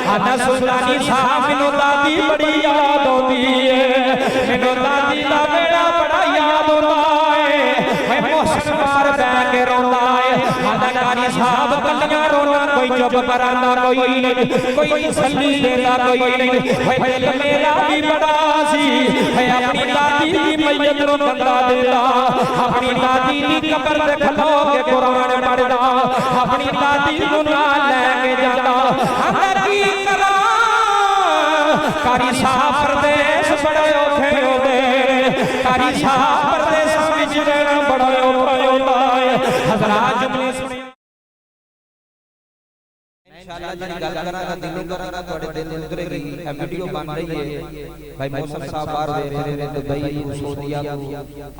आना सुल्तानी साहब मैनू दादी बड़ी याद आती है, मैनू दादी का बेड़ा बड़ा याद आता है, मोहसिन मार बह के रोंदा है। आना कारी साहब कलियां रोना कोई चुप कराना कोई नहीं, कोई तसल्ली देता कोई नहीं। दिल मेरा भी बड़ा सी है अपनी दादी की मैयत नूं कंधा देता, अपनी दादी की कब्र ते खलो के कुरान पढ़दा, अपनी दादी नूं नाल लेके जांदा। अंदर की करा कारी साहब परदेस बड़े औखे होंदे, कारी साहब परदेसां विच रहना बड़ा औखा होंदा है। हज़रात जुमले सुने इंशाअल्लाह जी गल करांगा दिलों करांगा ਤੁਹਾਡੇ दिल में उतरेगी। ए वीडियो बन रही है भाई मौसम साहब बाहर देख रहे ने दुबई सऊदीया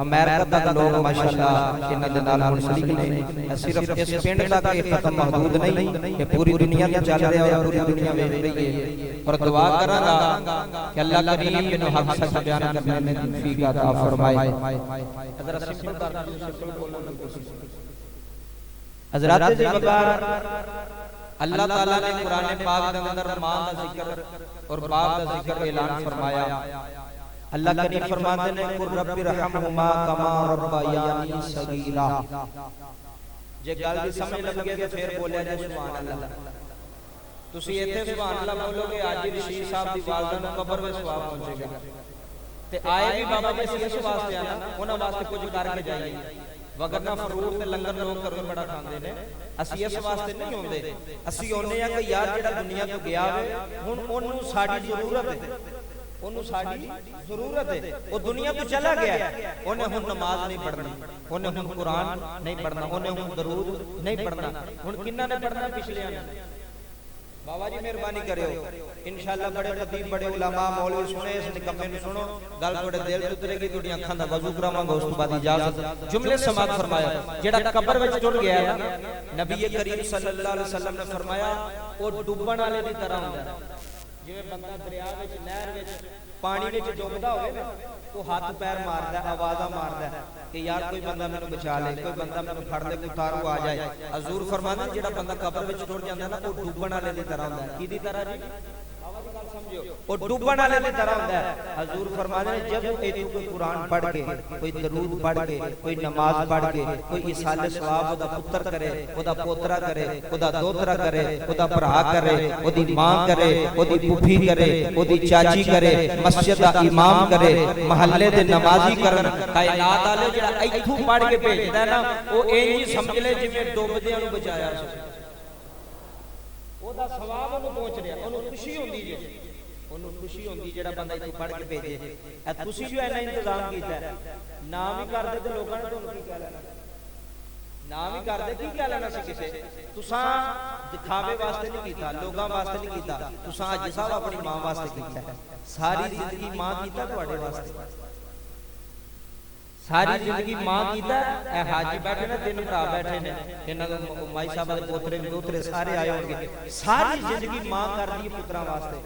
अमेरिका तक लोग माशाअल्लाह इन्हां दे नाल मुंसलिक ने। सिर्फ इस पिंड तक ये खत्म महदूद नहीं, ये पूरी दुनिया में चल रहा है और पूरी दुनिया देख रही है। और दुआ करांगा कि अल्लाह करीम इन्हें हक सच बयान करने में तौफीक अता फरमाए। जरा सिंपल बोलने की कोशिश हज़रात जी वकार अल्लाह ताला ने कुरान पाक के अंदर मां का जिक्र और बाप का जिक्र ऐलान फरमाया। अल्लाह करीम फरमाते हैं कुर रब्बि रहमहुमा कमा रब्बयानी सगीरा। जे गल दी समझ लग गई तो फिर बोलिया जाए सुभान अल्लाह। तुसी इत्थे सुभान अल्लाह बोलोगे आज ही रशीद साहब दी वालदा नूं कब्र विच सवाब पहुंचेगा ते आए भी बाबा जी इस वास्ते आना उन्हां वास्ते कुछ करके जाइए, वगरना फ्रूट ते लंगर लोग घरों बड़ा खांदे ने। ਅਸੀਂ ਇਸ ਵਾਸਤੇ ਨਹੀਂ ਆਉਂਦੇ, ਅਸੀਂ ਆਉਂਦੇ ਆ ਕਿ ਯਾਰ ਜਿਹੜਾ ਦੁਨੀਆ ਤੋਂ ਗਿਆ ਵੇ ਹੁਣ ਉਹਨੂੰ ਸਾਡੀ ਜ਼ਰੂਰਤ ਹੈ, ਉਹਨੂੰ ਸਾਡੀ ਜ਼ਰੂਰਤ ਹੈ। ਉਹ ਦੁਨੀਆ ਤੋਂ ਚਲਾ ਗਿਆ, ਉਹਨੇ ਹੁਣ ਨਮਾਜ਼ ਨਹੀਂ ਪੜ੍ਹਨੀ, ਉਹਨੇ ਹੁਣ ਕੁਰਾਨ ਨਹੀਂ ਪੜ੍ਹਨਾ, ਉਹਨੇ ਹੁਣ ਦਰੂਦ ਨਹੀਂ ਪੜ੍ਹਨਾ। ਹੁਣ ਕਿੰਨਾ ਨੇ ਪੜ੍ਹਨਾ ਪਿਛਲਿਆਂ ਨੇ? बाबा जी मेहरबानी करो इंशाअल्लाह बड़े खतीब बड़े उलमा मौलवी सुने इस निकम्मे नु सुनो गल थोड़े दिल ते उतरेगी, थोड़ी अखां दा वजू करावांगा उस तो बाद इजाजत। जुमले समात फरमाया जेड़ा कब्र विच टुर गया है ना, नबी करीम सल्लल्लाहु अलैहि वसल्लम ने फरमाया ओ डुबण वाले दी तरह हुंदा है। जिवें बंदा दरिया विच नहर विच पानी विच डुबदा होवे ना, तो हाथ पैर मारदा आवाज़ा मारदा कि यार कोई बंदा मैनू बचा ले, कोई बंदा मैनू फड़ ले, कोई तारू आ जाए। हजूर फरमांदे जेड़ा बंदा कब्र विच टुर जांदा ना, वो डुबण वाले दी तरह हुंदा है। किदी तरह जी? समझो वो डुबण वाले दी तरह हुंदा है। हजूर फरमांदे जब इत्थों कोई कुरान पढ़ के, कोई दरूद पढ़ के, कोई नमाज पढ़ के, कोई इसाले सवाब ओदा पुत्र करे, ओदा पोतरा करे, ओदा दोतरा करे, ओदा भरा करे, ओदी मां करे, ओदी फूफी करे, ओदी चाची करे, मस्जिद दा इमाम करे, महल्ले दे नमाजी करन, कायनात वाले जेड़ा इत्थों पढ़ के भेजदा ना, ओ इंज ही समझ ले जिवें डुबदियां नूं बचाया सी। ओदा सवाब ओनू पहुंच रहा, ओनू खुशी होंदी जे, ओनू खुशी होंदी जेड़ा बंदा इत्थों पढ़ के भेजे। ए तुसी जो इन्ना इंतजाम कीता है, नाम ही कर दे ते लोकां ने तुहानू की कह लेना, नाम ही कर दे की कह लेना सी किसे। तुसां दिखावे वास्ते नहीं कीता, लोकां वास्ते नहीं कीता, तुसां अज साहब अपनी मां वास्ते कीता है। सारी जिंदगी मां कीता तुहाडे वास्ते, सारी जिंदगी मां कीता। ए हाजी बैठे ने, तीन भरा बैठे ने, इन्हां दे माई साहब दे पोतरे दोतरे सारे आए होंगे। सारी जिंदगी मां कर दी पुत्रां वास्ते।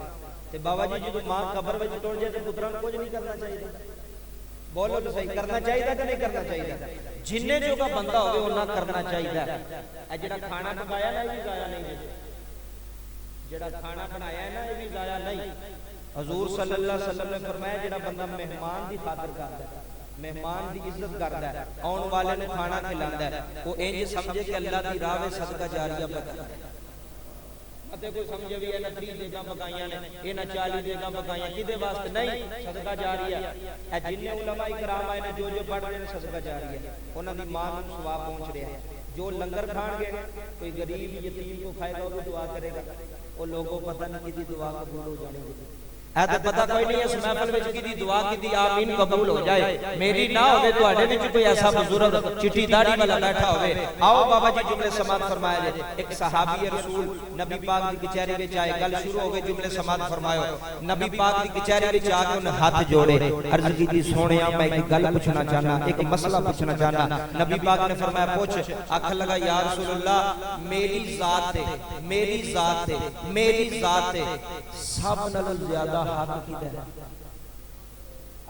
ते बाबा जी जो मां कब्र विच टुर जाए तो पुत्रां नूं कुछ नहीं करना चाहिए। बोलो तो सही, करना चाहिए कि नहीं करना चाहिए? जिन्ने जोगा बंदा होवे उन्ना करना चाहिए। ए जेड़ा खाना पकाया ना, ये भी जाया नहीं, जेड़ा खाना बनाया है ना, ये भी जाया नहीं। हजूर सल्लल्लाहु अलैहि वसल्लम ने फरमाया जेड़ा बंदा मेहमान की खातिर करदा है, मेहमान की इज्जत करता है, आने वाले ने खाना खिलाता है, वो इंज समझे कि अल्लाह की राह में सदका जारिया पकाता है। अते कोई समझे भी इन्हां 30 देगा पकाइयां ने, इन्हां 40 देगा पकाइयां, किदे वास्ते नहीं, सदका जारिया। ए जिन्ने उलमा इकराम आए ने, जो जो पढ़ रहे ने, सदका जारिया, उन्हां दी मां नूं सवाब पहुंच रहा है। जो लंगर खाणगे, कोई गरीब यतीम को खाएगा, वो दुआ करेगा, वो लोगों पता नहीं किसी दुआ कबूल हो जानी है। है तो पता कोई नहीं इस महफिल में की दुआ की आमीन कबूल हो जाए। मेरी ना होवे तुहाडे विच कोई ऐसा बुजुर्ग चिट्ठी दाढ़ी वाला बैठा होवे। आओ बाबा जी जुमले समात फरमाया जे। एक सहाबी रसूल नबी पाक दी कचहरी विच आए, गल शुरू हो गई, जुमले समात फरमायो। नबी पाक दी कचहरी विच आके उन्हें हाथ जोड़े, अर्ज की सोहणिया मैं एक गल पूछना चाहना, एक मसला पूछना चाहना। नबी पाक ने फरमाया पूछ। आख लगा या रसूलल्लाह मेरी जात है, मेरी जात है, मेरी जात है, सब नालों ज्यादा हक किदा है?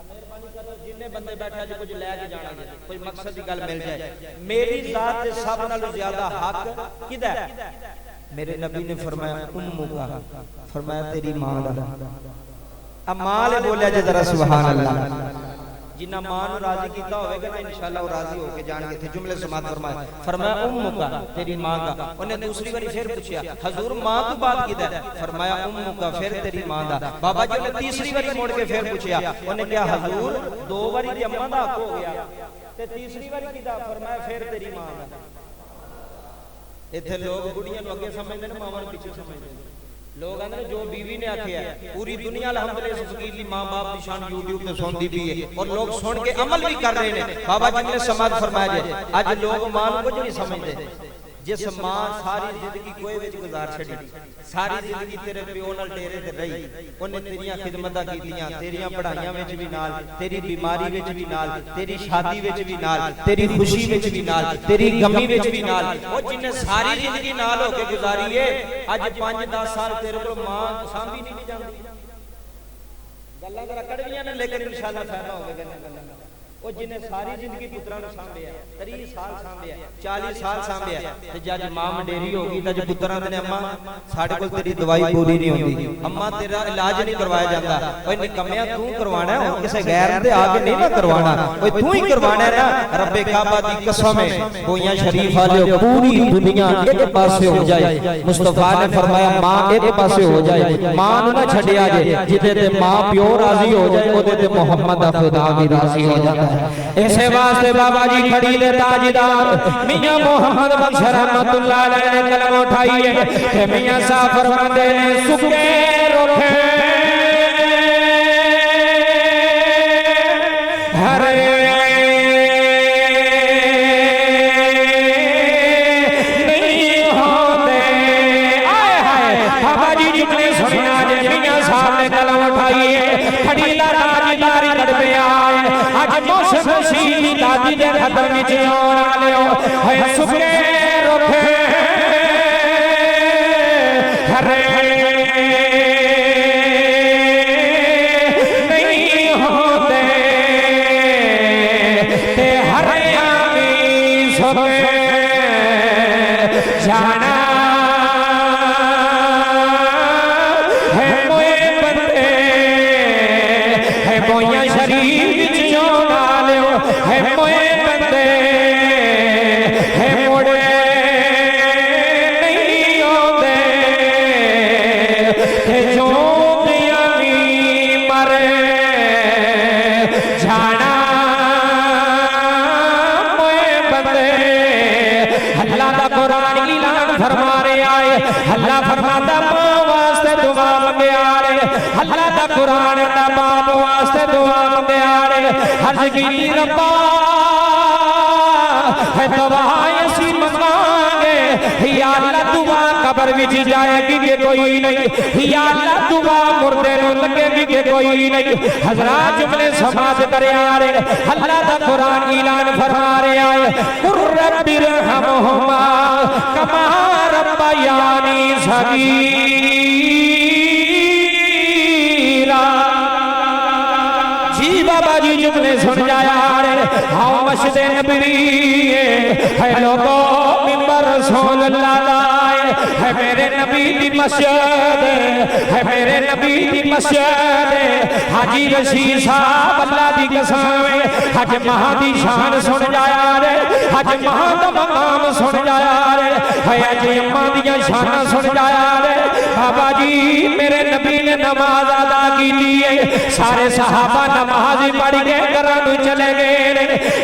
मेहरबानी करो जिन्ने बंदे बैठे जो कुछ लेके जाना है, कोई मकसद की गल मिल जाए। मेरी जात सब नालों ज्यादा हक किदा है? मेरे नबी ने फरमाया उम्मू का, फरमाया तेरी मां दा। अब मां ले बोलिया जे जरा सुभान अल्लाह। जिन्ना मां नु राजी कीता होवेगा ना इंशाअल्लाह वो राजी होके जाणगे। थे जुमले समात फरमाया, फरमाया उम्मू का तेरी मां का। उन्हें दूसरी बारी फिर पूछया हुजूर मां तो बात कीदा, फरमाया उम्मू का फिर तेरी मां दा। बाबा जी ने तीसरी बारी मोड़ के फिर पूछया, उन्हें क्या हुजूर दो बारी ते अम्मा दा हक हो गया ते तीसरी बारी कीदा, फरमाया फिर तेरी मां दा। इत्थे लोग बुढ़ियां नु अगे समझदे ने, मावां नु पीछे समझदे ने। लोग आंदे जो बीवी ने आखिया पूरी दुनिया अल्हम्दुलिल्लाह इस फकीर दी मां बाप दी शान YouTube ते सुनदी भी है और लोग सुन के अमल भी कर रहे हैं। बाबा जी ने समाज फरमाया जे आज लोग मां को कुछ नहीं समझदे। जिस मां सारी जिंदगी कोई विच गुजार छड़ी, सारी जिंदगी तेरे प्यो नाल डेरे ते रही, ओने तेरियां खिदमतां कीतियां, तेरियां पढ़ाइयां विच भी नाल, तेरी बीमारी विच भी नाल, तेरी शादी विच भी नाल, तेरी खुशी विच भी नाल, तेरी गमी विच भी नाल। ओ जिन्ने सारी जिंदगी नाल होके गुजारी है, आज 5-10 साल तेरे को मां सांभी नहीं जांदी। गल्लां जरा कड़वियां ने लेकिन इंशाअल्लाह फायदा होवेगा गल्लां। ओ जिन्हें सारी जिंदगी पुत्रा नु सांभया, 30 साल सांभया, 40 साल सांभया, ते जज मां मंडेरी होगी तां जो पुत्रा ने अम्मा साडे कोल तेरी दवाई पूरी नहीं होंदी, अम्मा तेरा इलाज नहीं करवाया जांदा। ओए निकम्मिया तू करवाना है, किसी गैर दे आगे नहीं ना करवाना, ओए तू ही करवाना है ना। रब्बे काबा दी कसम है गोइयां शरीफ वाले पूरी दुनिया एक पासे हो जाए, मुस्तफा ने फरमाया मां एक पासे हो जाए, मां नु ना छड्डिया जे, जिदे ते मां प्यो राजी हो जाए ओदे ते मोहम्मद दा खुदा भी राजी हो जाता है। ऐसे वास्ते बाबा जी खड़ी ले ताजदार मियां मोहम्मद बख्श रहमतुल्लाह अलैह ने कलम उठाई है कि मियां साहब फरमाते हैं सुखे रोखे हरे नहीं होते। आए हाय बाबा जी जुमले सुनिया जे मियां साहब ने कलम उठाई है खड़ी ला ताजदारी कर पे आए। आज मौसम शीली दादी दे खतर विच आउण वालिओ है सुखे रोखे हरे नहीं होते ते हरियाणी सुखे जाना है मोए बंदे है मोया शरीर विच है मोए बंदे है मोड़े नहीं होते जो दुनियावी मरे जाना मोए बंदे। अल्लाह दा कुरान ऐलान फरमा रहा है, अल्लाह फरमाता मां वास्ते दुआ मंगे आ रहे, अल्लाह दा कुरान दा बाप वास्ते दुआ मंगे आ रहे। हज की रब्बा है दुआ ऐसी मंगांगे या अल्लाह दुआ कब्र विच जाएगी कि कोई नहीं, या अल्लाह दुआ मुर्दे नु लगेगी कि कोई नहीं। हजरात जुमले समाज करे आ रहे, अल्लाह दा कुरान ऐलान फरमा रहा है कुर रब्बिरहमहुमा कमा रब्बयानी सगीरा। जी बाबा जी जुमले सुन जाया आओ मस्जिद नबवी है लोगो मिंबर रसूल अल्लाह लाए है मेरे नबी दी मस्जिद है मेरे नबी दी मस्जिद। हाजी रशीद साहब अल्लाह दी कसम हज महा दी शान सुन जाया रे, हज महा दा मकाम सुन जाया रे, है अज अम्मा दी शान सुन जाया रे। बाबा जी मेरे नबी ने नमाज अदा की है, सारे सहाबा नमाज पढ़ के घरां नूं चले गए।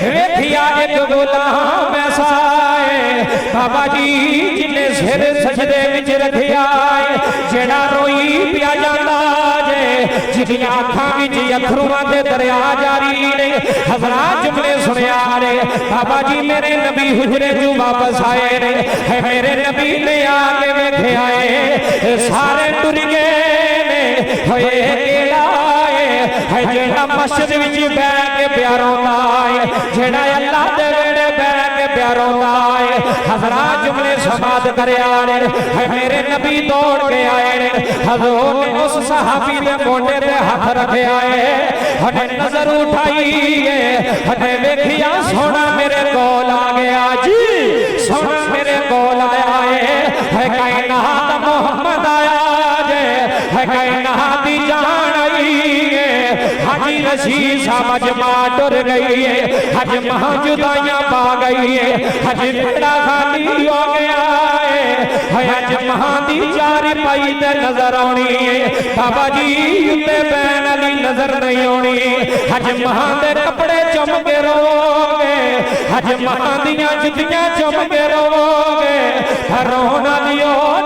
वेखिया एक गुलाम ऐसा है बाबा जी जिन्हें सिर सजदे विच रखिया है, जेड़ा रोई पिया जांदा जे, जिहदियां अखां विच अथरूआं दे दरिया जारी ने। हज़रात जुमले सुनिया रे बाबा जी मेरे नबी हुजरे चों वापस आए ने, है मेरे नबी ने आके वेखिया है सारे टुर गए ने। होए केड़ा है जेड़ा मस्जिद विच बैठ के प्यार होंदा है, जेड़ा अल्लाह दे वेड़े बैठ के प्यार होंदा है। हज़रात जुमले समात करे आ रहे है मेरे नबी दौड़ के आए ने। हजूर ने उस सहाबी दे मोढे पे हाथ रखे आए, हने नजर उठाई है, हने वेखिया सोना मेरे कोल आ गया जी, सोना मेरे कोल आया है। है कायनात मोहम्मद आया जे है कायनात दी जान आई है हाजी रशीद समझ मां डर गई है हज मां जुदाइयां पा गई है हज बेड़ा खाली हो गया है हज मां दी चार पाई ते नजर आनी है बाबा जी उत्ते बैन वाली नजर नहीं आनी हज मां दे कपड़े चमके रोगे हज मां दियां जुतियां चमके रोगे रोन वाली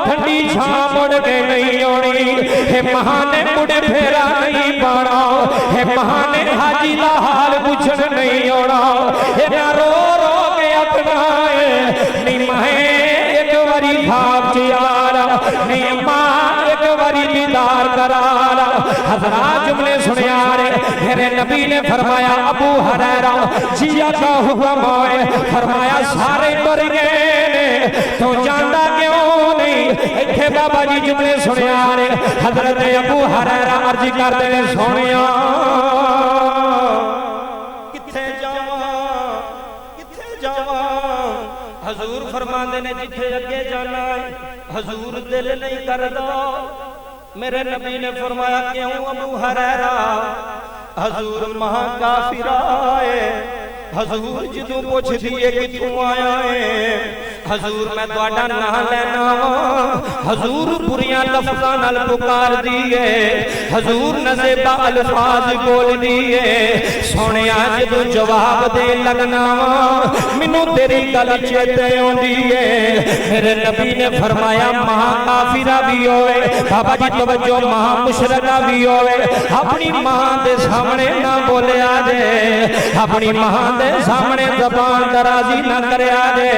ठंडी छां मुड़ के नहीं आनी हे मां ने मुड़े फेरा नहीं पाना हे मां ने हाजी दा हाल पूछन नहीं आना हे रो रो के अपना नहीं मां एक बारी खाब च यारा नहीं मां एक बारी दीदार करारा हजरात जुमले सुनिया रे मेरे नबी ने फरमाया अबू हुरैरा जिया का हुक्म है फरमाया सारे डर गए तो जानदा क्यों नहीं इत्थे बाबा जी जुमले सुनिया रे हजरत अबू हुरैरा अर्ज करदे ने सोनिया किथे जावा हजूर फरमांदे ने जिथे अगे जाना है हजूर दिल नहीं करदा मेरे नबी ने फरमाया क्यों अबू हुरैरा हजूर महा काफिरा है हजूर जदों पुछ दिए किथों आया है हजूर मैं तुहाडा नाम लेना हजूर बुरियां लफ्ज़ां नाल पुकार दिए हजूर नज़ेबा अल्फाज बोल दिए सोनिया जदों जवाब दे लगना मैनू तेरी गल चेते आउंदी है मेरे नबी ने फरमाया महा काफिरा भी होवे बाबा जी तवज्जो महा मुशरका भी होवे अपनी मां दे सामने ना बोलिया जे अपनी मां दे सामने ज़बान दराजी ना करया जे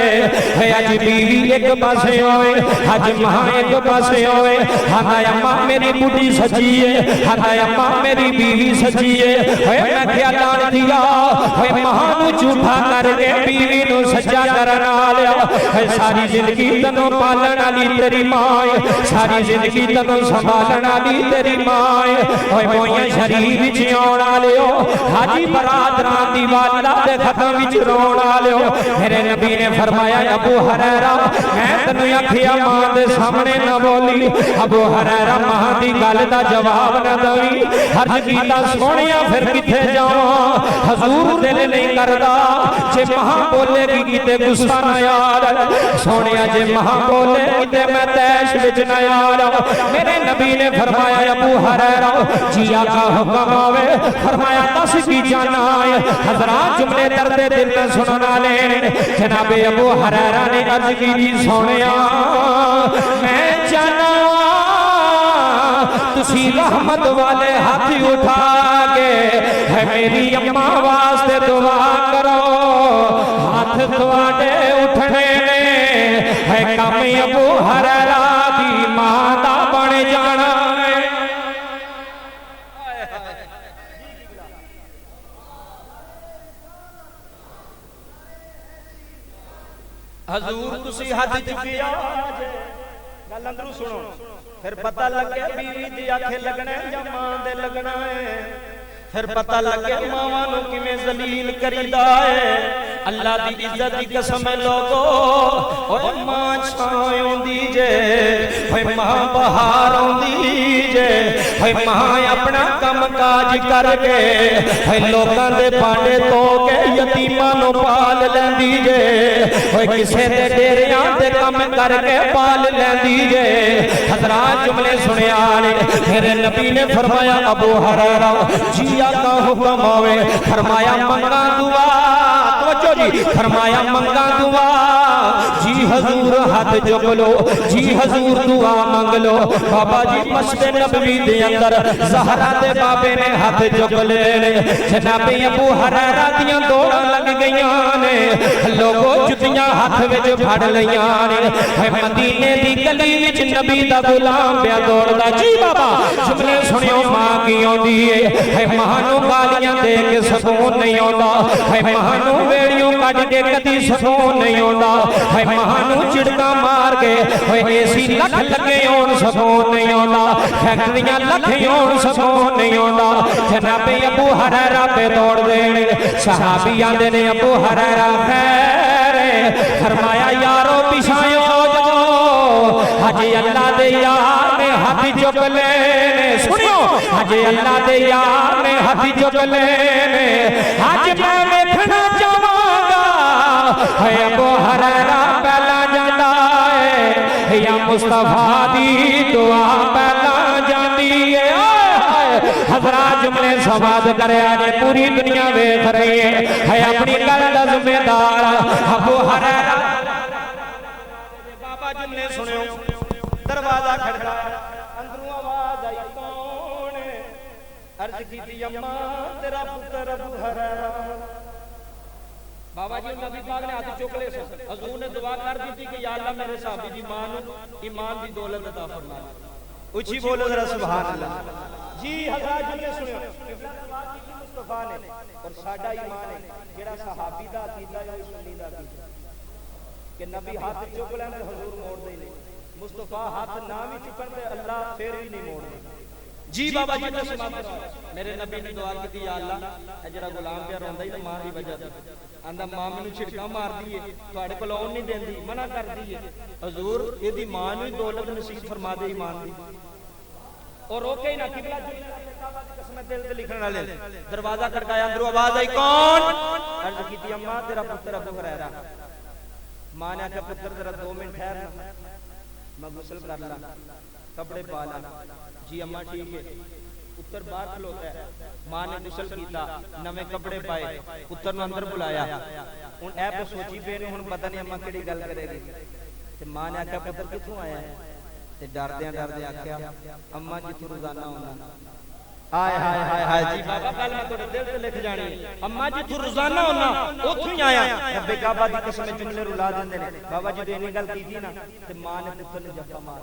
अज बीवी एक पासे होवे अज मां एक पासे होवे हां अम्मा मेरी बुढ़ी सच्ची है हां अम्मा मेरी बीवी सच्ची है मैं क्या लान दिया मां नू झूठा करके बीवी नू सच्चा करना लिया सारी जिंदगी तन्नू पालन वाली तेरी मां है सारी जिंदगी तन्नू संभालण वाली तेरी मां है ओए मोया शरीर विच आउण वालियो हाजी बरादरां दी वाला दे खत्म विच रोण वालियो मेरे नबी ने फरमाया अबू हुरैरा मैं तन्नू आखिया मां दे सामने ना बोली अबू हुरैरा मां दी गल दा जवाब ना दवी अर्ज कीता सोनिया फिर किथे जावां हजूर दिल नहीं करदा जे मां बोलेगी किते गुस्सा ना यार सोनिया जे मां बोले किते मैं तैश विच ना यार मेरे नबी ने फरमाया अबू हुरैरा जिया का हुक्म आवे फरमाया दस की जाना है हजरात जुमले दर्द दिल में सुनने वाले जनाबे अबू हुरैरा ने अर्ज की जी सोनिया मैं जाना तुसी रहमत वाले हाथ उठा के है मेरी अम्मा वास्ते दुआ करो हाथ तुहाडे उठने है कम अबू हुरैरा दी मां दा बन जाना हजूर तुसी हद चुकिया गल अंदरू सुनो फिर पता लगे बीवी दी आखे लगना या मां दे लगना है फिर पता लगे मावां नू किवें जलील करीदा है अल्लाह दी इज्जत दी कसम लोगो ओए मां छां आउंदी जे ओए मां बहार आउंदी जे ओए मां अपना काम काज करके ओए लोकां दे भांडे धो के यतीमां नू पाल लैंदी जे ओए किसे दे डेरियां ते काम करके पाल लैंदी जे हजरात जुमले सुनिया ने मेरे नबी ने फरमाया अबू हुरैरा जिया का हुक्म आवे फरमाया मंगा दुआ तवज्जो जी फरमाया मंगा दुआ जी हजूर हाथ चुक लो जी हजूर दुआ मांग लो बाबा जी मस्जिद नबवी दे अंदर ज़हरा दे बाबे ने हाथ चुक ले जनाबे अबू हुरैरा दियां दौड़ां लग गईयां ने लोगो जुतियां हाथ विच फड़ लईयां ने मदीने दी गली विच नबी दा गुलाम पिया दौड़दा जी बाबा जुमले सुनियो मां की आउंदी है मां नू गालियां दे के सुकून नहीं आउंदा है मां नू वेड़ियों कट के कदी सुकून नहीं आउंदा है मां नू चिड़का मार के होए एसी लख लगे होण सुकून नहीं आउंदा फैक्ट्रियां लख होण सुकून नहीं आउंदा जनाबे अबू हुरैरा पे दौड़ देण सहाबी आंदे ने अबू हुरैरा खैर फरमाया यारो पिछायो जाओ हजे अल्लाह दे यार ने हाथ चुक लेने सुनियो हजे अल्लाह दे यार ने हाथ चुक लेने आज मैं देखना चाहांगा है अबू हुरैरा पहला जांदा है या मुस्तफा दी दुआ पहला जांदी है हज़रात जुमले समाज करे आज पूरी दुनिया देख रही है अपनी गल दा जिम्मेदार अबू हुरैरा बाबा जुमले सुनियो दरवाजा खड़काया अंदरों आवाज आई कौन अर्ज की अम्मा तेरा पुत्र अबू हुरैरा बाबा जी नबी पाक ने हाथ चुक ले हजूर ने दुआ कर दी थी कि या अल्लाह मेरे साहबी दी मां नु ईमान दी दौलत अता फरमा ऊंची बोलो जरा सुभान अल्लाह जी हज़रात जी ने सुनियो मुस्तफा ने और साडा ईमान है जेड़ा सहाबी दा अकीदा है सुन्नी दा अकीदा कि नबी हाथ चुक लेंदे हजूर मोड़ दे नहीं मुस्तफा हाथ ना भी चुकन ते अल्लाह फिर भी नहीं मोड़दा जी बाबा जी ने समाप्त मेरे नबी ने दुआ की या अल्लाह ए जेड़ा गुलाम पे रोंदा ही मां दी वजह ते आंदा मां मैनू छिड़का मार दी है तुहाडे कोल आउण नहीं देंदी मना कर दी है हजूर एदी मां नु दौलत नसीब फरमा दे ईमान दी और रोके ही ना किबला कसम दिल ते लिखने वाले दरवाजा खड़काया अंदरों आवाज आई कौन अर्ज कीती अम्मा तेरा पुत्र अबू हुरैरा मां ने आख्या पुत्र जरा 2 मिनट ठहर मैं गुस्ल कर ला कपड़े पा ला जी अम्मा ठीक है पुत्र बाहर खलोता है मां ने गुस्ल कीता नवे कपड़े पाए पुत्र नु अंदर बुलाया हुन ऐ पे सोची पे ने हुन पता नहीं अम्मा केड़ी गल करेगी ते मां ने आख्या पुत्र किथों आया है ते डरदे आख्या अम्मा जिथों रोजाना होना हाय हाय हाय हाय जी बाबा गल मैं तोड़े दिल ते लिख जानी अम्मा जिथों रोजाना होना ओथों ही आया रब्बे काबा दी कसम जुमले रुला देंदे ने बाबा जी ने गल कीती ना ते मां ने पुत्र ने जफा मार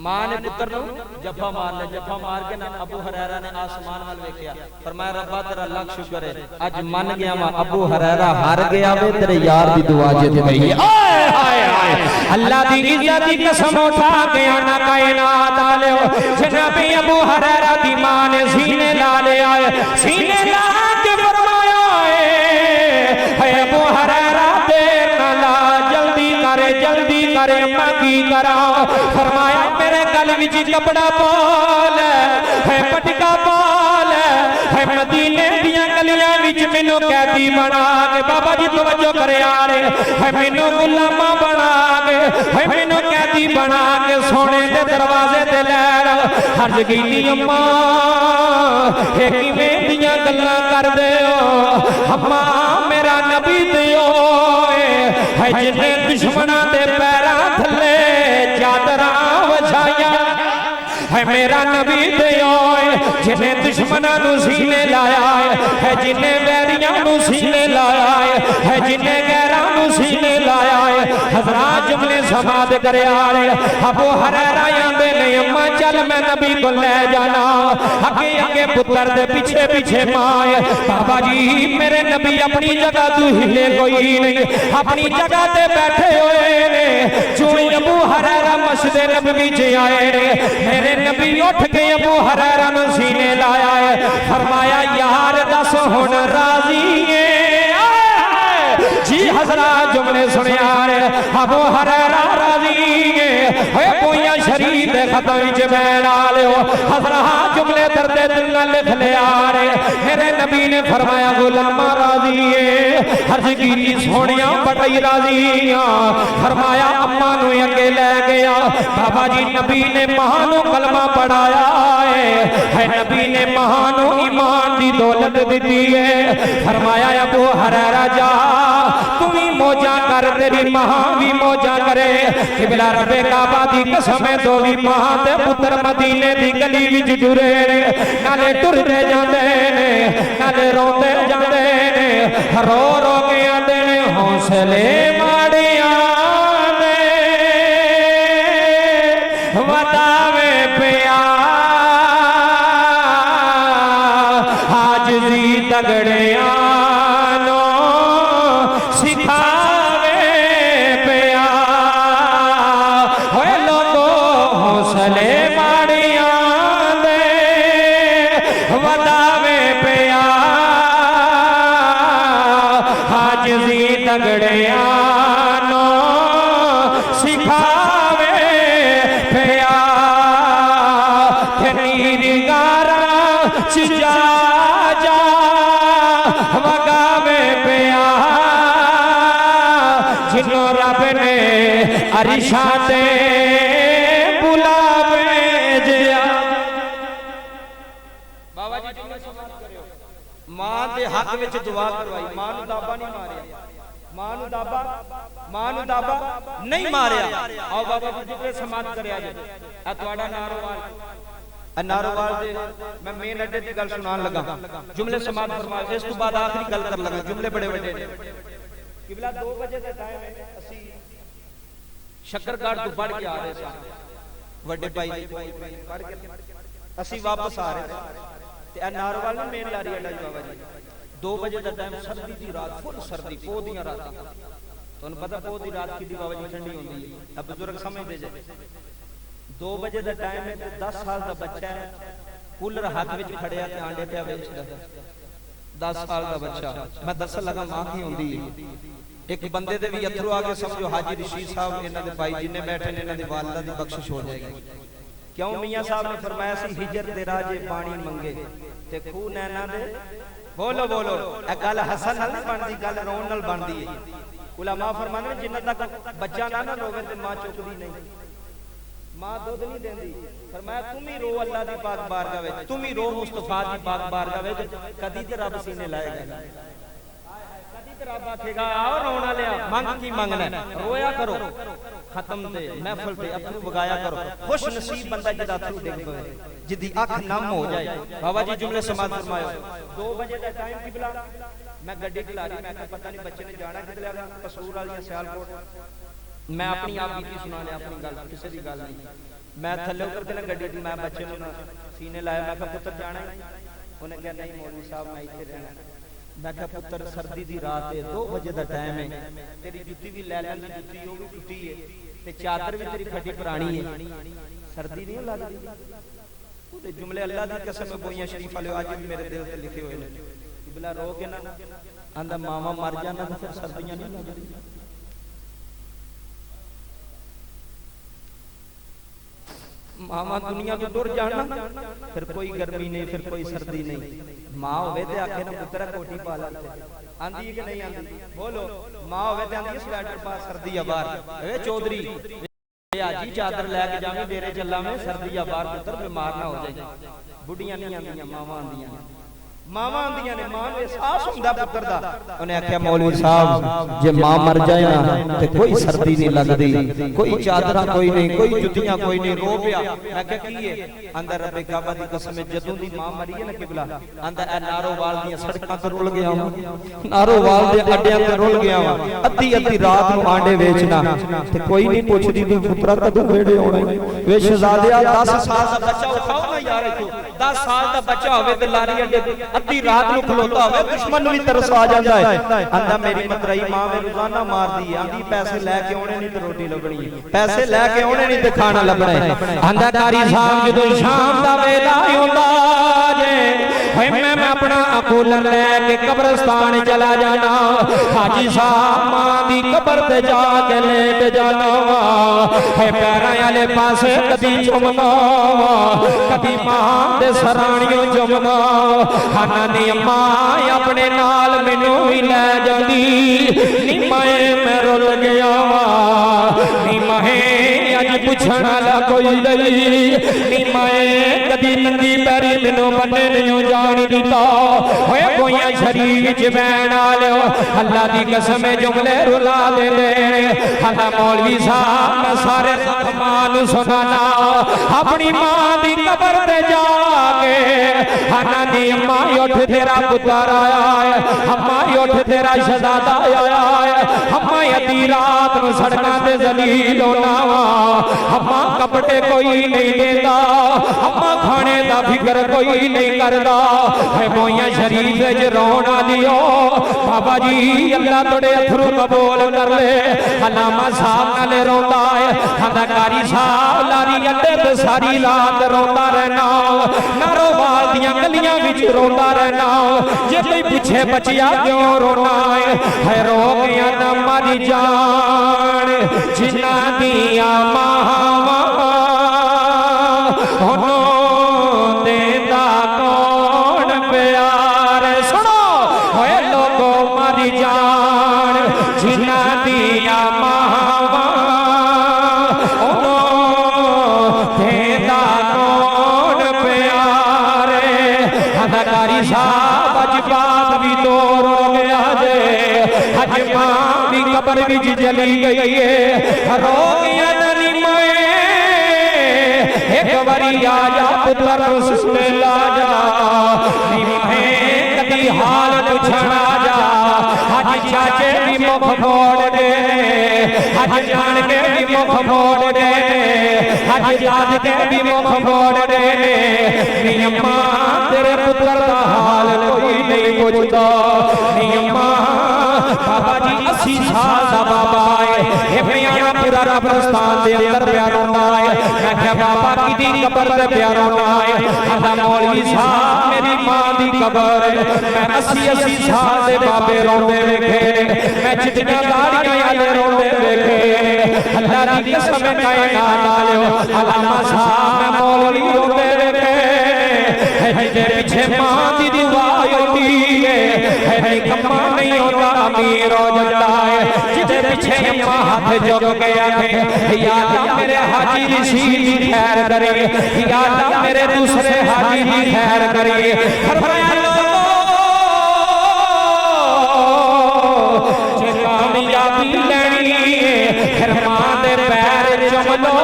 मां ने पुत्र नु जफा मार के ना अबू हुरैरा ने आसमान वाल वेखिया फरमाया रब्बा तेरा लाख शुक्र है आज मन गया वा अबू हुरैरा हार गया वे तेरे यार दी दुआ जित गई हाय हाय हाय अल्लाह दी इज्जत दी कसम उठा के ना कायनात आले जनाब अबू हुरैरा दी मां ने सीने ला लिया सीने ला के फरमाया है अबू हुरैरा देर ना ला जल्दी करे अम्मा की करा फरमाया मेरे गल विच कपड़ा पाल है पटका पाल है मदीने दियां गलियां विच मैनू कैदी बना के बाबा जी तवज्जो करे यार है मैनू गुलामा बना के है मैनू कैदी बना के सोने दे दरवाजे ते लैण हर्ज कीती अम्मा हे किवें दियां गल्लां करदे हो अम्मा मेरा नबी दियो है जिन्ने दुश्मना दे पैरां थले चादरां वछाया है मेरा नबी दियो जिन्ने दुश्मना नु सीने लाया है जिन्ने वैरियां नु सीने लाया है जिन्ने गैरां नु सीने लाया है हज़रात जुमले समाद करे आले अबू हुरैरा आंदे ने अम्मा चल मैं नबी को ले जाना अगे अगे पुत्र दे पीछे पीछे मां बाबा जी मेरे नबी अपनी जगह तू हिले कोई नहीं अपनी जगह ते बैठे हुए ने जो अबू हुरैरा मस्जिद नबवी च आए ने मेरे नबी उठ के अबू हुरैरा नु सीने लाया है फरमाया यार दस हुन राजी है जी हज़रात जुमले सुनिया अबू हुरैरा राजी है कोइया शरीर दे खत्म विच बैठ आलियो हज़रात जुमले दर्दे दिल नाल लिख लिया मेरे नबी ने फरमाया गुलामा राजी है हर्ज कीती सोनिया बड़ई राजी फरमाया अम्मा नु अगे ले गया बाबा जी नबी ने मां नु कलमा पढ़ाया है नबी ने मां नु ईमान दी दौलत दी है फरमाया अबू हुरैरा जा तू भी मौजा कर तेरी मां भी मौजा करे किबला रब्बे काबा दी कसम तो भी मां ते पुत्र मदीने दी गली विच टुरे नाले टुरदे जांदे ने नाले रोंदे जांदे ने रो रो के आंदे ने हौसले माड़ियां ने वदावे पिया आजिज़ी तगड़ियां शान बुलावे जिया बाबा जी जुमले समाप्त करियो। मां दे हक विच दुआ करवाई, मां नू दाबा नहीं मारिया, मां नू दाबा नहीं मारिया। आओ बाबा जी जुमले समाप्त करया जी। आ तुहाडा नारोवाल दे मैं मेन अड्डे दी गल सुनान लगा, जुमले समाप्त फरमाओ। इस तो बाद आखिरी गल कर लगा, जुमले बड़े बड़े किबला 2 बजे दा टाइम है, असि शक्करघाट तो पढ़ के आ रहे सा, वड्डे भाई दी दवाई पढ़ के असि वापस आ रहे ते आ नारोवाल ने मेन लारी अड्डा जी बाबा जी 2 बजे दा टाइम, सर्दी दी रात, फुल सर्दी, पो दियां रातां, तुहानू पता पो दी रात किड्डी बाबा जी ठंडी होंदी है, अब बुजुर्ग समझदे जे। 2 बजे का टाइम है, 10 साल का बच्चा है, कूलर हाथ में खड़िया ते आंडे पे बेचदा, 10 साल का बच्चा। मैं दसन लगा मां की होंदी है। एक बंदे दे भी अथरू आ गए, समझो हाजी रशीद साहब इन्हां दे भाई जिन्ने बैठे ने, इन्हां दी वालिदा दी बख्शिश हो जाएगी। क्यों मियां साहब ने फरमाया सी हिजर दे राजे पानी मंगे ते खूह नैना दे, बोलो बोलो ए गल हसन नाल नहीं बनदी, गल रोन नाल बनदी है। उलमा फरमाने जिन्ना तक बच्चा ना ना रोवे ते मां चुकदी नहीं, मां दूध नहीं देंदी। फरमाया तुम ही रो अल्लाह दी पाक बारगाह विच, तुम ही रो मुस्तफा दी पाक बारगाह विच, कदी ते रब सीने लाएगा, कदी ते रब आखेगा आओ रोना लिया, मंग की मंगना, रोया करो, खत्म ते महफिल ते अथरू वगाया करो। खुश नसीब बंदा जिदा अथरू डिग पवे, जिदी अख नम हो जाए। बाबा जी जुमले समाप्त फरमायो। 2 बजे का टाइम किबला मैं गड्डी खिला रही, मैं पता नहीं बच्चे ने जाना किधर लगा, कसूर वाली सियालकोट। मैं अपनी आप बीती सुनाने, अपनी गल किसी की गल नहीं। मैं थल्ले उतर के ना गड्डी मैं बच्चे ने सीने लाया, मैं कहा पुत्र जाना है, उन्हें कहा नहीं मौलवी साहब मैं इत्थे रहना। मैं कहा पुत्र सर्दी दी रात है, 2 बजे का टाइम है, तेरी जुत्ती भी लै लै, जुत्ती वो भी टुटी है ते चादर भी तेरी फटी पुरानी है, सर्दी नहीं लगदी। ओदे जुमले अल्लाह दी कसम बोइयां शरीफ वाले आज भी मेरे दिल ते लिखे हुए ने। बिला रो के ना आंदा मामा मर जाना तो फिर सर्दियां नहीं लगदी। मामा दुनिया तो दूर जाना, फिर कोई गर्मी नहीं, फिर कोई सर्दी नहीं। मां होवे ते आखे ना पुत्रा कोठी पा ला, आंदी है कि नहीं आंदी, बोलो। मां होवे ते आंदी स्वेटर पा, सर्दी आ बाहर, ए चौधरी आजी चादर लेके जावी, डेरे चला में, सर्दी आ बाहर, पुत्र बीमार ना हो जाए। बुढ़ियां नहीं आंदियां, मावां आंदियां, मावां आंदियां ने। मां नूं एहसास हुंदा पुत्र दा। उन्हें आख्या मौलवी साहब जे मां मर जाए ना ते कोई सर्दी नहीं लगदी, कोई चादरा कोई नहीं, कोई जुतियां कोई नहीं। रो पिया। मैं क्या की है, अंदर रब्बे काबा दी कसम जदों दी मां मरी है ना किबला, अंदर ए नारोवाल दी सड़कां ते रुल गया वां, नारोवाल दे अड्डियां ते रुल गया वां। अद्धी अद्धी रात नूं आंडे वेचना ते कोई नहीं पुछदी तू पुत्रा कदों वेड़े होणे। वे शहजादिया 10 साल दा बच्चा उठाओ ना यार, इथों 10 साल दा बच्चा होवे ते लारी अड्डे अद्धी रात नूं खलोता होवे, दुश्मन नूं भी तरस आ जांदा है। आंदा मेरी मतराई मां वे रोजाना मारदी है, आंदी पैसे लेके आउणे नहीं ते रोटी लभणी है, पैसे लेके आउणे नहीं ते खाना लभना है। आंदा कारी साहब जदों शाम दा वेला हुंदा जे, होए मैं अपना कूलर लेके कब्रिस्तान चला जाना, हाजी साहब मां दी कब्र ते जाके लेट जाना, है पैरां वाले पासे कदी चुमना, कदी मां दे सराणियों चुमना। खाना दी अम्मा अपने नाल मैनू भी लै जांदी, नी माए मैं रुल गया वा, नी माए अज पुछण वाला कोई नहीं, नी माए कदी नंगी पैरी मैनू बन्ने नहीं जान दिता। होए कोइयां शरीर च बैण वाले अल्लाह दी कसम जुमले रुला दे। हला मौलवी साहब मैं सारे मां नू सुनाना, अपनी मां दी कब्र ते जाके खाना दी अम्मा उठ तेरा पुत्र आया है, अम्मा उठ तेरा शहजादा आया है, अम्मा अद्धी रात नूं सड़कां ते जलील होना वा, अम्मा कपड़े कोई नहीं देता, अम्मा खाने दा फिक्र कोई नहीं करदा। है मोइयां शरीफ च रोण वालियो बाबा जी अल्लाह तोड़े अथरू कबूल कर ले। अलामा साहब नाल रोंदा है, आंदा कारी साहब लारी अड्डे ते सारी रात रोंदा रहना, नारोवाल दियां गलियां विच रोंदा रहना। जे कोई पूछे बचिया क्यों रोना है रो गया ना मारी जान, जिन्ना दिया मावा देता कौन प्यार। सुनो होए लोगों मारी जान, जिन्ना दिया मावा कबर विच चली गई है रो गया ननी मैं एक बारी आ जा पुत्र सुन ला जा मैं कदी हाल पूछना जा आज चाचे भी मुख मोड़ दे आज जान के भी मुख मोड़ दे आज याद के भी मुख मोड़ दे अम्मा तेरे पुत्र का हाल कोई नहीं पूछता अम्मा बाबा जी 80 साल का बाबा है प्यारा पूरा कब्रिस्तान दे अंदर प्यारा है मैं क्या बाबा की दी कब्र ते प्यारा है अल्लाह मौलवी साहब मेरी मां दी कब्र मैं 80 साल दे बाबे रोंदे वेखे मैं जितना दाढ़ियां वाले रोंदे वेखे अल्लाह दी कसम कायनात वालियो अल्लामा साहब मैं मौलवी रोंदे वेखे है पीछे मां दी दुआ होती है कम्मा नहीं होता अमीर हो जाता है जिते पीछे अम्मा हाथ जोड़ गया है या अल्लाह मेरे हाजी रशीद की खैर करे या अल्लाह मेरे दूसरे हाजी की खैर करे फरमाया कामयाबी लेनी फिर मां दे पैर चुम लो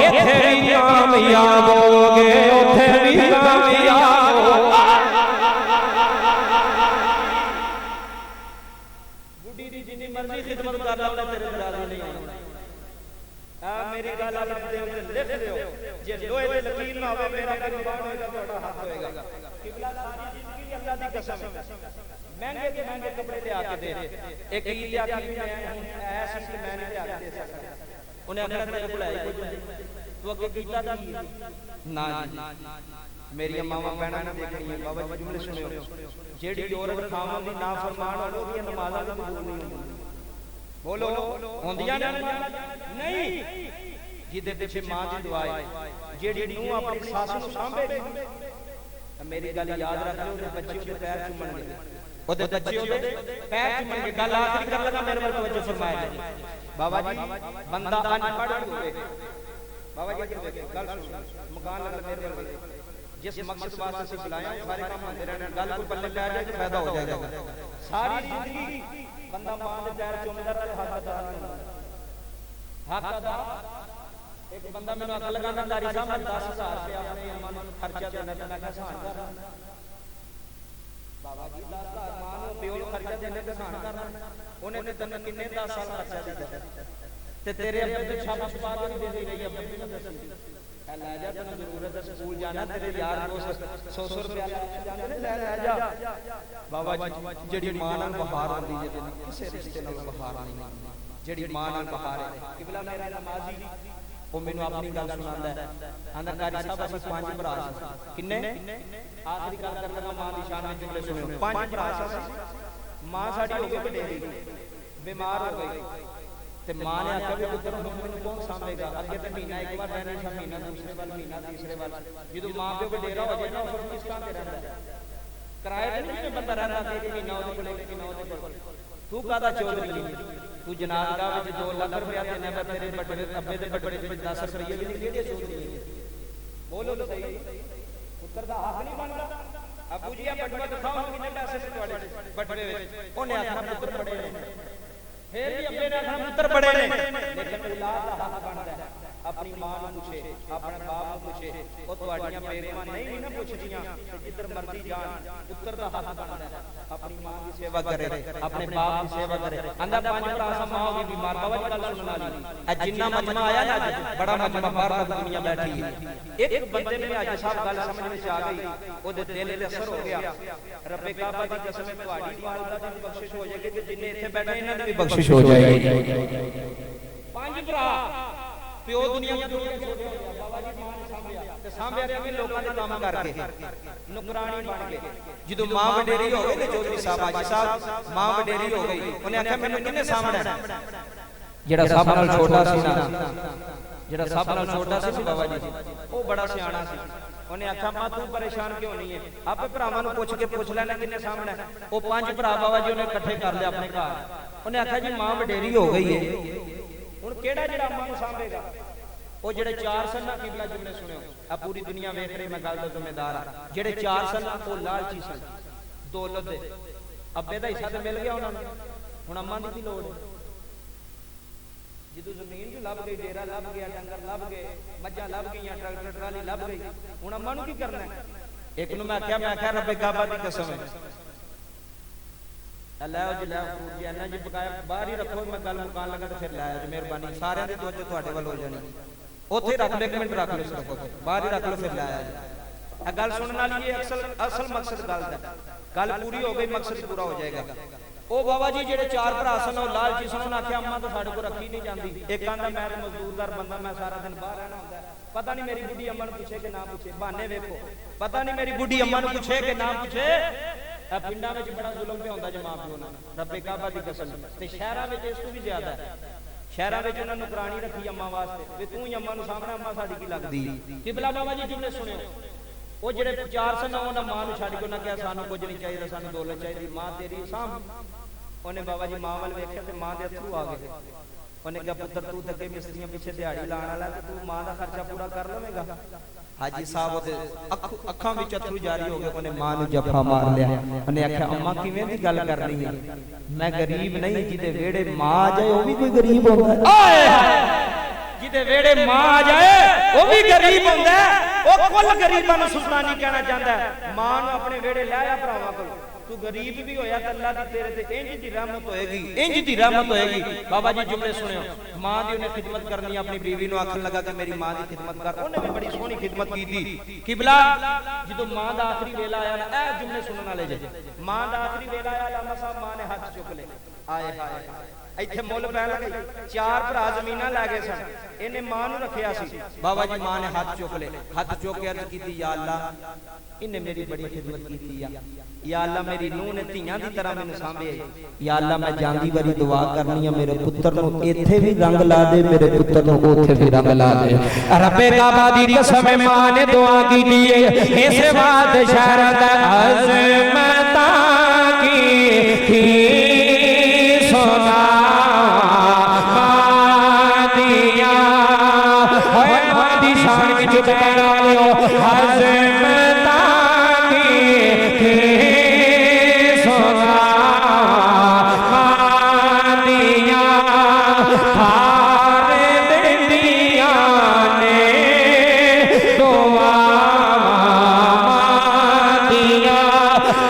इथे भी कामयाब होगे उथे भी कामयाब हो बुढ़ी दी जिन्नी मर्जी खिदमत कर ला तेरे राजी नहीं आना आ मेरी गल आप दे लिख लियो जे लोहे दे लकीर ना होवे मेरा कुर्बान होएगा ਤੁਹਾਡਾ हक होएगा किबला सारी जिंदगी अल्लाह दी कसम महंगे के महंगे कपड़े ले आके दे एक ही ले आके मैं ऐसा कि मैं नहीं ले आके दे सकता उन्हें अगर तेरे को लाई कोई तू अगे कीता की ना मेरी मामा बहना ने देखनी है बाबा जी जुमले सुनियो जेडी औरत खावन दी नाफरमान हो दी नमाज़ां दी कबूल नहीं होंदी बोलो होंदियां नहीं जिदे पीछे मां दी दुआ है जेडी नूं अपनी सास नूं सांभेगी मेरी गल याद रख लो ओदे बच्चे ओदे पैर चुमणगे ओदे बच्चे ओदे पैर चुमणगे गल आखिरी कर लगा मेरे वाल तवज्जो फरमाया बाबा जी बंदा अनपढ़ होवे बाबा जी गल सुन मकान लगा मेरे वाल जिस मकसद वास्ते से बुलाया सारे काम होते रहने गल को पल्ले पे आ जाए तो फायदा हो जाएगा सारी जिंदगी बंदा मां दे पैर चुमदा रहे हक अदा एक बंदा मेनू अग लगाना दारी साहब मैं 10,000 रुपया अपने अम्मा नूं खर्चा देना ते मैं कहा सहन कर बाबा जी 10,000 मां नूं प्यो नूं खर्चा देने ते सहन करना ओने ते तन्ने किन्ने 10 साल खर्चा दित्ता ते तेरे अब्बे ते शाबाश पा के नहीं देती रही अब्बे ने दसदी ले जा तेन जरूरत है स्कूल जाना तेरे यार दोस्त 100 रुपया ले जा बाबा जी जेडी मां नाल बहार होंदी जे किसे रिश्ते नाल बहार नहीं जेडी मां नाल बहार है किबला मेरा नमाजी ओ मेनू अपनी गल सुनांदा है आंदा कारी साहब असि 5 भरा सी किन्ने आखिरी गल कर लगा मां दी शान में जुमले सुनियो 5 भरा सी मां साडी हो गई बडेरी बीमार हो गई ते मां ने आख्या भी पुत्र हुण मैनू कौन सांभेगा अगे ते महीना एक बार रहने सा महीना दूसरे वाल महीना तीसरे वाल जदों मां प्यो वडेरा हो जाए ना फिर किस काम ते रहंदा किराए ते नहीं बंदा रहंदा एक महीना ओदे कोल एक महीना ओदे कोल तू कादा चौधरी तू जनाजगाह विच 2 लाख रुपया देना मैं तेरे बड़े अब्बे दे बड़े विच 10 रुपये भी नहीं केड़े चौधरी बोलो तो सही पुत्र दा हक नहीं बनदा अबू जी आ बटवा दिखाओ कितने पैसे से ਤੁਹਾਡੇ बटवे विच ओने आखा पुत्र बड़े ने फिर भी अब्बे ने आखा पुत्र बड़े ने लेकिन औलाद दा हक बनदा है अपनी मां नूं पूछे अपने बाप नूं पूछे ओ ਤੁਹਾਡੀਆਂ बेगमां नहीं ना पूछदियां ते जिधर मर्जी जान पुत्र दा हक बनदा है अपनी मां की सेवा करे अपने बाप की सेवा करे आंदा 5 भरा सा मां होगी बीमार बाबा जी गल सुना ली आज जिन्ना मजमा आया ना आज बड़ा मजमा बाहर दुनिया बैठी है एक बंदे ने आज साहब गल समझ में आ गई ओदे दिल ते असर हो गया रब्बे काबा दी कसम ਤੁਹਾਡੀ वालदा दी बख्शिश हो जाएगी ते जिन्ने इथे बैठे इन्हां दी भी बख्शिश हो जाएगी 5 भरा प्यो दुनिया में बाबा जी मां ने सांभया ते सांभया किवें लोकां दे काम करके नुकरानी बन गए जदों मां वडेरी हो गई ते चौधरी साहब हाजी साहब मां वडेरी हो गई उन्हें आख्या मैनूं किन्ने सामना जेड़ा सब नाल छोटा सी ना जेड़ा सब नाल छोटा सी बाबा जी ओ बड़ा सियाणा सी उन्हें आख्या मां तू परेशान क्यों नहीं है आपे भरावां नूं पूछ लेना किन्ने सामना ओ 5 भरा बाबा जी उन्हें इकट्ठे कर लिया अपने घर उन्हें आख्या जी मां वडेरी हो गई है हुण केड़ा जेड़ा अम्मा नूं सांभेगा ओ जेड़े 4 सन्ना किबला जुमले सुनियो आ पूरी दुनिया वेख रही मैं गल दा जिम्मेदार हां जेड़े 4 सन्ना ओ लालची सन दौलत दे अब्बे दा हिस्सा ते मिल गया उन्हां नूं हुण अम्मा दी की लोड़ जो जमीन जो लभ गई, डेरा लभ गया, डंगर लभ गए, मज्जा लभ गई, ट्रैक्टर ट्राली लभ गई, हुण अम्मा नूं की करना है? एक नूं मैं आख्या रब्बे काबा दी कसम है लाओ जी लाओ फ्रूट जी इन्ना जी पकाया बाहर ही रखो, मैं गल मुकान लगा तो फिर लाया जी, मेहरबानी सारियां दी तवज्जो तुहाडे वल हो जानी, उत्थे रख लो, 1 मिनट रख लो, सिर्फ बाहर ही रख लो, फिर लाया जी। आ गल सुनने वाली ये असल मकसद गल दा, गल पूरी हो गई, मकसद पूरा हो जाएगा। ओ बाबा जी जेडे 4 भरा सन ओ लालची सन, उन्होंने आख्या अम्मा तो साडे को रखी नहीं जाती, एक आंदा मैं मजदूरदार बंदा, मैं सारा दिन बाहर रहना होंदा, पता नहीं मेरी बुढ़ी अम्मा नूं पूछे कि ना पूछे, बहाने वेखो, पता नहीं मेरी बुढ़ी अम्मा नूं पूछे कि ना पूछे। पिंडां विच बड़ा जुल्म पे होंदा जे मां प्यो नाल, रब्बे काबा दी कसम, ते शहरां विच इस तों भी ज्यादा है। शहरां विच उन्हां नूं करानी रखी अम्मा वास्ते, वे तूं ही अम्मा नूं सामने, अम्मा साडी की लगदी। किबला बाबा जी जुमले सुनियो, ਉਹ ਜਿਹੜੇ 4 ਸਨ ਉਹਨਾਂ ਮਾਂ ਨੂੰ ਛੱਡ ਕੇ ਉਹਨਾਂ ਕਿਹਾ ਸਾਨੂੰ ਕੁਝ ਨਹੀਂ ਚਾਹੀਦਾ, ਸਾਨੂੰ ਦੌਲਤ ਚਾਹੀਦੀ, ਮਾਂ ਤੇਰੀ ਸਾਂਭ। ਉਹਨੇ ਬਾਬਾ ਜੀ ਮਾਂ ਵੱਲ ਵੇਖਿਆ ਤੇ ਮਾਂ ਦੇ ਅਥਰੂ ਆ ਗਏ। ਉਹਨੇ ਕਿਹਾ ਪੁੱਤਰ ਤੂੰ ਤਾਂ ਅੱਗੇ ਮਿਸਤਰੀਆਂ ਪਿੱਛੇ ਦਿਹਾੜੀ ਲਾਣ ਵਾਲਾ ਤੇ ਤੂੰ ਮਾਂ ਦਾ ਖਰਚਾ ਪੂਰਾ ਕਰ ਲਵੇਂਗਾ। ਹਾਜੀ ਸਾਹਿਬ ਉਹਦੇ ਅੱਖਾਂ ਵਿੱਚ ਅਥਰੂ ਜਾਰੀ ਹੋ ਗਏ। ਉਹਨੇ ਮਾਂ ਨੂੰ ਜੱਫਾ ਮਾਰ ਲਿਆ। ਉਹਨੇ ਆਖਿਆ ਅੰਮਾ ਕਿਵੇਂ ਦੀ ਗੱਲ ਕਰ ਰਹੀ ਹੈ, ਮੈਂ ਗਰੀਬ ਨਹੀਂ, ਜਿਹਦੇ ਵਿਹੜੇ ਮਾਂ ਆ ਜਾਏ ਉਹ ਵੀ ਕੋਈ ਗਰੀਬ ਹੁੰਦਾ ਹੈ। ਜਿਹਦੇ ਵਿਹੜੇ ਮਾਂ ਆ ਜਾਏ ਉਹ ਵੀ ਗਰੀਬ ਹੁੰਦਾ ਹੈ। ਉਹ ਕੁੱਲ ਗਰੀਬਾਂ ਨੂੰ ਸੁਲਤਾਨੀ ਕਹਿਣਾ ਚਾਹੁੰਦਾ ਹੈ। ਮਾਂ ਨੂੰ ਆਪਣੇ ਵਿਹੜੇ ਲੈ ਆ ਭਰਾਵਾਂ ਕੋਲ, तू गरीब भी होया तो अल्लाह दी तेरे ते इंज दी रहमत होएगी, इंज दी रहमत होएगी। बाबा जी जुमले सुनियो, मां दी उन्हें खिदमत करनी, अपनी बीवी नु आखन लगा कि मेरी मां दी खिदमत कर। उन्हें भी बड़ी सोहनी खिदमत की थी। किबला जदों मां दा आखिरी वेला आया ना, ए जुमले सुनने वाले जे, मां दा आखिरी वेला आया, लामा साहब मां ने हाथ चुक ले, आए हाय ਇੱਥੇ ਮੁੱਲ ਪੈਣ ਲੱਗੇ। 4 ਭਰਾ ਜ਼ਮੀਨਾਂ ਲੈ ਗਏ ਸਨ, ਇਹਨੇ ਮਾਂ ਨੂੰ ਰੱਖਿਆ ਸੀ। ਬਾਬਾ ਜੀ ਮਾਂ ਨੇ ਹੱਥ ਚੁੱਕ ਲਏ, ਹੱਥ ਚੁੱਕ ਕੇ ਅਰਜ਼ ਕੀਤੀ, ਯਾ ਅੱਲਾ ਇਹਨੇ ਮੇਰੀ ਬੜੀ ਖਿਦਮਤ ਕੀਤੀ ਆ, ਯਾ ਅੱਲਾ ਮੇਰੀ ਨੂੰਹ ਨੇ ਧੀਆਂ ਦੀ ਤਰ੍ਹਾਂ ਮੈਨੂੰ ਸਾਂਭਿਆ, ਯਾ ਅੱਲਾ ਮੈਂ ਜਾਂਦੀ ਵਾਰੀ ਦੁਆ ਕਰਨੀ ਆ ਮੇਰੇ ਪੁੱਤਰ ਨੂੰ ਇੱਥੇ ਵੀ ਰੰਗ ਲਾ ਦੇ, ਮੇਰੇ ਪੁੱਤਰ ਨੂੰ ਉੱਥੇ ਵੀ ਰੰਗ ਲਾ ਦੇ। ਰੱਬੇ ਕਾਬਾ ਦੀ ਕਸਮ ਮਾਂ ਨੇ ਦੁਆ ਕੀਤੀ ਏ, ਇਸੇ ਬਾਤ ਸ਼ਹਿਰ ਦਾ ਅਜ਼ਮਤਾਂ ਕੀ सोना दिया होए मादी शान विच बैठा लियो हज़मता की सोना दिया हार दिया ने दुआ दिया।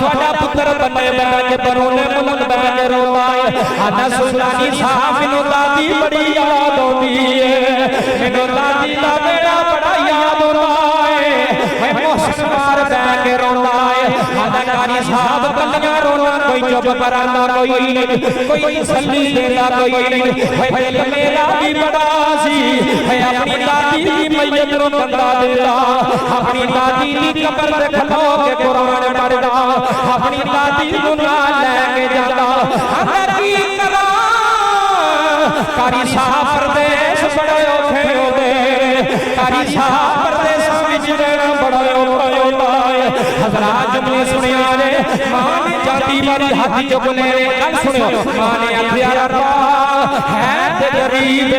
थोड़ा पुत्र बने बैठ बरोने मुल्क बैठ रोता है, आना सुल्तानी साहब मैनू दादी बड़ी याद आती है, मैनू दादी दा बेड़ा बड़ा याद आता है। मैं मोहसिन मार बैठ के रोता है, आना कारी साहब कलियां रोना, कोई चुप करांदा कोई नहीं, कोई तसल्ली देता कोई नहीं। है दिल मेरा भी बड़ा सी, है अपनी दादी दी मैयत नूं कंदा देता, अपनी दादी दी कब्र ते खलो के कुरान पढ़दा, अपनी दादी नूं नाल लेके जांदा। की करा कारी साहब परदेस बड़े औखे होंदे, कारी साहब परदेसां विच रहना बड़ा औखा होंदा है। हज़रात जुमले सुनिया ने, मां ने जाती वारी हाथ चुक ले, गल सुनियो, मां ने आखिया रब्बा है ते गरीब,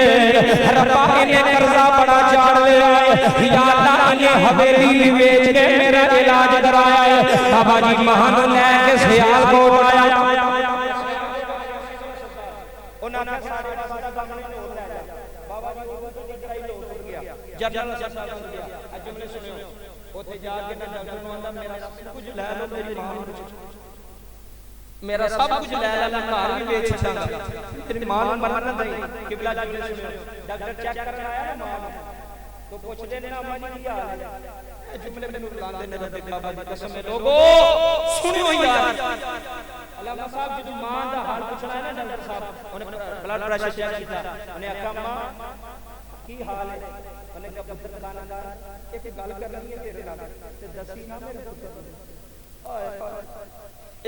रब्बा इन्हें कर्जा बड़ा चाड़ लिया है, या अल्लाह इन्हें हवेली बेच के मेरा इलाज कराया है। बाबा जी मां नूं लैके सियालकोट आया, मेरा सब कुछ ले ला, मैं घर भी बेच छांगा, तेरी मां नूं मरन ना दई। किबला जुमले सुनियो, डॉक्टर चेक करन आया ना मां तो पूछदे ने अम्मा जी की हाल है, जुमले मैनूं बुलांदे ने, रब्बे काबा दी कसम है लोगो सुनियो यार। अल्लामा साहब जदों मां दा हाल पूछना है ना डॉक्टर साहब, उन्हें ब्लड प्रेशर चेक कीता, उन्हें आखा मां की हाल है, उन्हें कहा पुत्र खानादार एक गल करनी है तेरे नाल ते दसी ना मेरे पुत्र,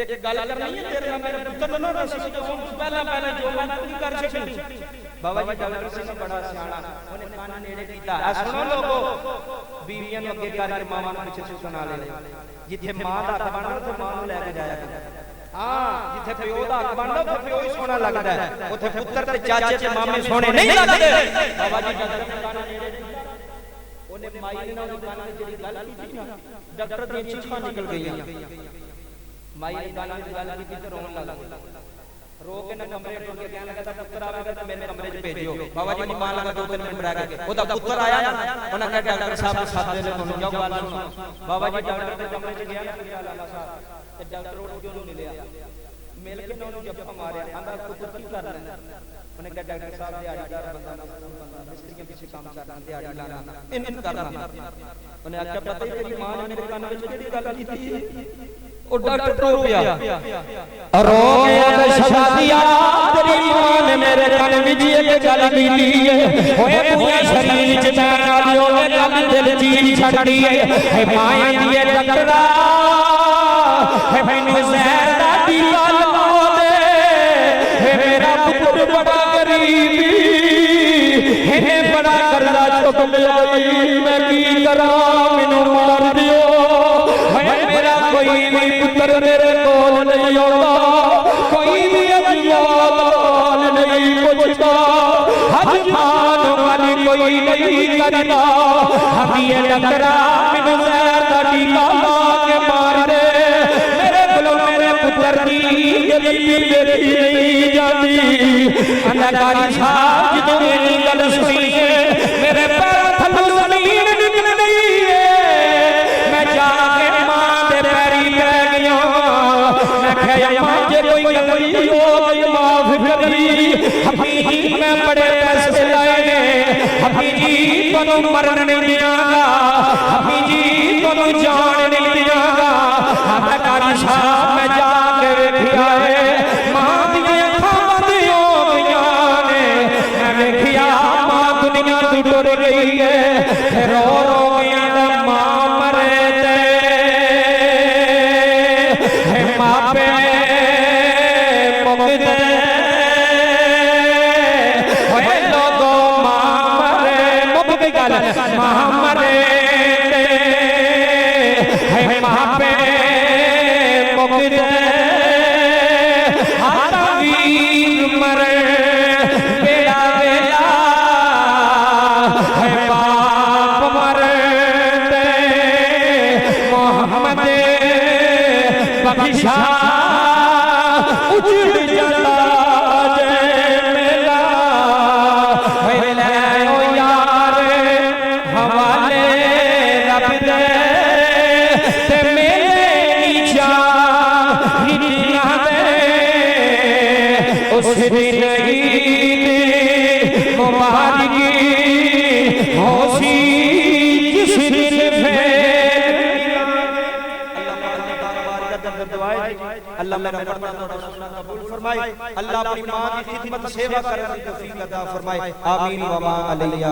एक गल करनी है तेरे नाल मेरे पुत्र ना दसी, तो पहला पहला जो मैं पूरी कर सकनी। बाबा जी डॉक्टर सिंह बड़ा सियाणा, उन्हें कान नेड़े कीता, आ सुनो लोगो बीवियां नूं अगे करके मावां नूं पिछे सुना ले, जिथे मां दा हक बनदा उथे मां नूं लेके जाया कर। हां जिथे प्यो दा हक बनदा उथे प्यो ही सोना लगदा है, उथे पुत्र ते चाचे ते मामे सोने नहीं लगदे। बाबा जी डॉक्टर ने कान नेड़े ओने माई ने ना कान ने जेड़ी गल कीती ना, डॉक्टर दी चीखां निकल गईयां। माई ने कान ने गल कीती ते रोन लग गई। रो के ना कमरे टूट के कहने लगा था पुत्र आवेगा तो मेरे कमरे च भेजियो बाबा जी मान लगा 2-3 मिनट रह गए ओदा पुत्र आया ना उन्हें कहा डॉक्टर साहब के साथ दे ले तुम जाओ बात सुनो बाबा जी डॉक्टर के कमरे च गया ना लाला साहब ते डॉक्टर उठ के उन्हें ले लिया मिल के ना उन्हें जब मारे आंदा पुत्र की कर रहा है उन्हें कहा डॉक्टर साहब दिहाड़ीदार बंदा ना मिस्त्री के पीछे काम कर रहा दिहाड़ी लाना इन करना उन्हें आख्या पता ही तेरी मां ने मेरे कान में केड़ी गल कीती ओ डॉक्टर रो गया रो गया शबादिया तेरी मां ने मेरे कान विच एक गल कीती है होए पूरे शरीर च जान वाली होवे गल दिल चीज छड़दी है मां दी डॉक्टरा है मैनू जहर दा टीका लगा दे है मेरा पुत्र बड़ा गरीब है बड़ा करदा चुक लिया मैं की करा मैनू मार दियो कोई भी पुत्र मेरे कोल नहीं आता कोई भी अजवाल नहीं पूछता हजमान वाली कोई नहीं करता हम ये डकरा मैनू जहर दा टीका ला के मार दे मेरे कोलों मेरे पुत्र दी गरीबी देखी नहीं जाती अनाकारी साहब जो मेरी गल सुनी है मेरे पैर थल्लों जमीन निकल गई है मैं जाके कोई गलती हो गई माफ करी हबीब मैं बड़े पैसे लाए ने हबीब जी तनु मरन नहीं दियागा हबीब जी तनु जान नहीं दियागा हमारा साहब मैं जाके देखिया है मां दी अखां बंद हो गईयां ने मैं देखिया मां दुनिया तो टुर गई है रो रो गया दा मां मरे ते है मां पे महामरे है महापे मुक्त हाथा वीर मरे बेड़ा बेला है बाप मरे मोहम्मद बख्शा उजड़ जाता उस दिन ईद मुबारक होसी जिस दिन अल्लाह मेरा फरमान कबूल फरमाए अल्लाह अपनी मां की खिदमत सेवा करने की तौफीक अता फरमाए आमीन व मा अलैया